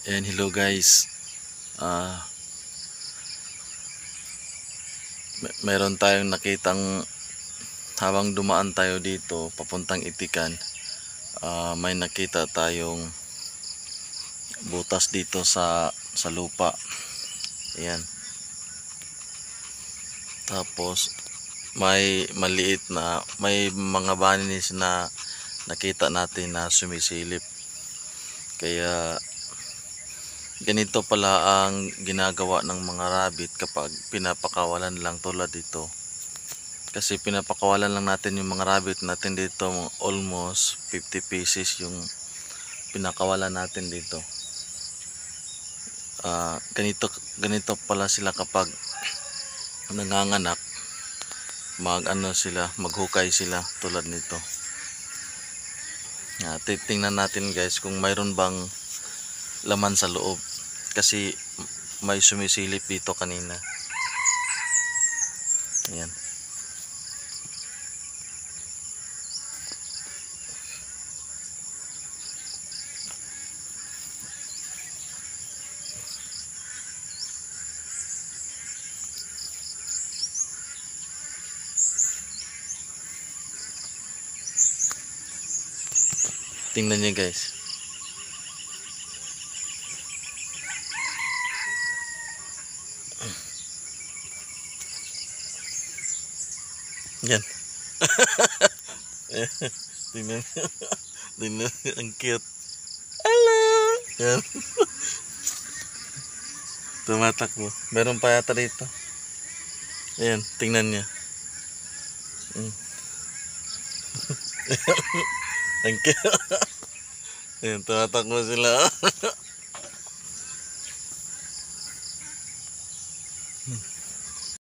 Ayan, hello guys. Ah, Meron tayong nakitang habang dumaan tayo dito papuntang Itikan. May nakita tayong butas dito sa lupa. Ayan. Tapos may mga banis na nakita natin na sumisilip. Kaya ganito pala ang ginagawa ng mga rabbit kapag pinapakawalan lang tulad dito. Kasi pinapakawalan lang natin yung mga rabbit natin dito, almost 50 pieces yung pinakawalan natin dito. Ganito pala sila kapag nanganganak, maghukay sila tulad nito. Titingnan natin guys kung mayroon bang laman sa loob, kasi may sumisilip dito kanina. Ayan. Tingnan niyo guys. Yan. Tingnan. Tingnan. Ang cute. Hello. Yan. Tumatakbo. Meron pa yata dito. Ayan. Tingnan niya. Ang cute. Ayan. Tumatakbo sila.